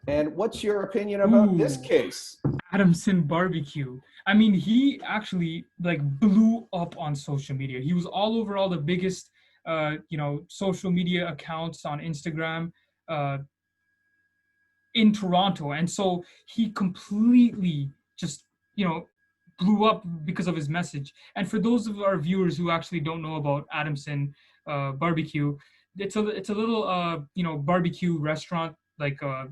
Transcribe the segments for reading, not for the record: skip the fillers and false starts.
And what's your opinion about this Ooh, case? Adamson barbecue. I mean, he actually like blew up on social media. He was all over all the biggest, social media accounts on Instagram, uh, in Toronto, and so he completely just you know blew up because of his message. And for those of our viewers who actually don't know about Adamson barbecue, it's a little barbecue restaurant, like a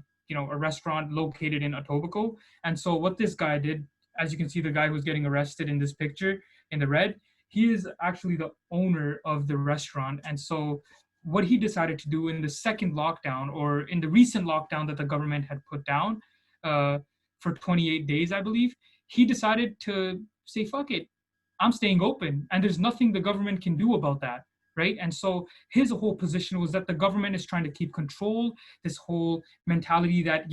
restaurant located in Etobicoke. And so what this guy did, as you can see, the guy who's getting arrested in this picture in the red, he is actually the owner of the restaurant. And so what he decided to do in the second lockdown, or in the recent lockdown that the government had put down uh, for 28 days, I believe, he decided to say, fuck it, I'm staying open. And there's nothing the government can do about that. Right. And so his whole position was that the government is trying to keep control, this whole mentality that,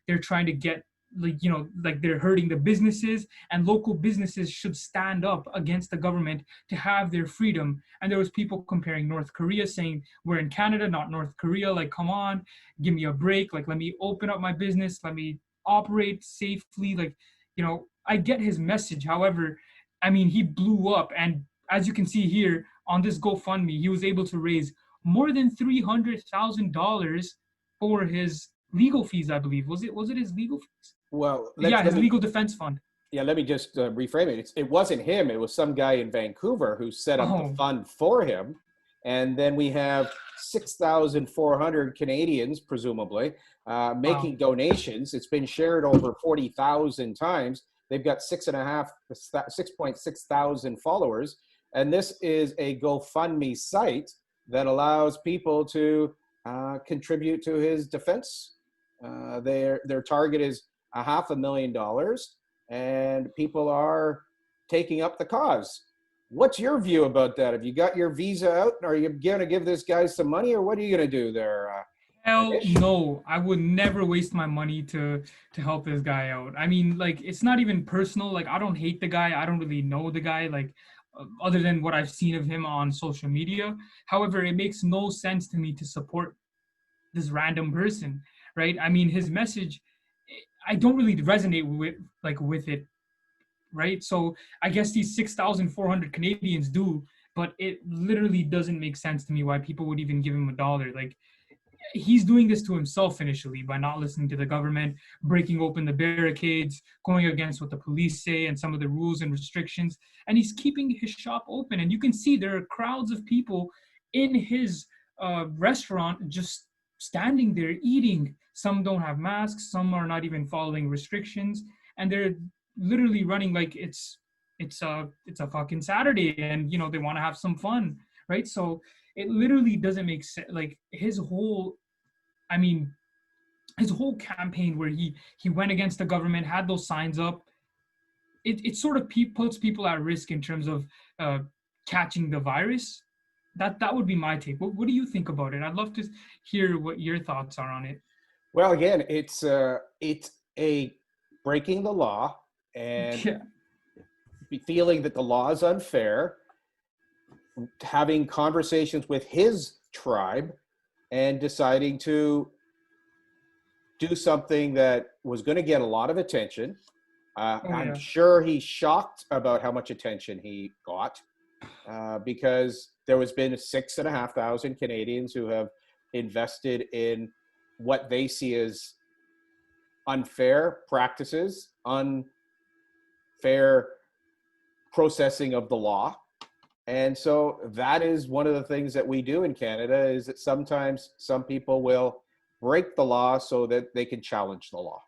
they're trying to get, like they're hurting the businesses, and local businesses should stand up against the government to have their freedom. And there was people comparing North Korea, saying we're in Canada, not North Korea. Like, come on, give me a break. Like, let me open up my business. Let me operate safely. Like, I get his message. However, I mean, he blew up. And as you can see here on this GoFundMe, he was able to raise more than $300,000 for his legal fees, I believe. Was it his legal fees? Well, Yeah, let his me legal defense fund. yeah, let me just reframe it. It wasn't him. It was some guy in Vancouver who set up the Oh, fund for him. And then we have 6,400 Canadians, presumably, wow. making donations. It's been shared over 40,000 times. They've got 6.6 thousand followers. And this is a GoFundMe site that allows people to contribute to his defense. Their target is a $500,000, and people are taking up the cause. What's your view about that? Have you got your visa out? Are you going to give this guy some money, or what are you going to do there, Hell Ish? no. I would never waste my money to help this guy out. I mean, like, it's not even personal. Like, I don't hate the guy. I don't really know the guy, like, other than what I've seen of him on social media. However, it makes no sense to me to support this random person, right? I mean, his message, I don't really resonate with it, right? So I guess these 6,400 Canadians do, but it literally doesn't make sense to me why people would even give him a dollar. Like, he's doing this to himself initially by not listening to the government, breaking open the barricades, going against what the police say and some of the rules and restrictions. And he's keeping his shop open. And you can see there are crowds of people in his restaurant just standing there eating. Some don't have masks, some are not even following restrictions. And they're literally running like it's a fucking Saturday, and they want to have some fun, right? So it literally doesn't make sense. Like, I mean, his whole campaign where he went against the government, had those signs up. It sort of puts people at risk in terms of uh, catching the virus. That would be my take. What do you think about it? I'd love to hear what your thoughts are on it. Well, again, it's a breaking the law and Yeah. feeling that the law is unfair, having conversations with his tribe, and deciding to do something that was going to get a lot of attention. Oh I'm yeah. sure he's shocked about how much attention he got, because there has been 6,500 Canadians who have invested in what they see as unfair practices, unfair processing of the law. And so that is one of the things that we do in Canada, is that sometimes some people will break the law so that they can challenge the law.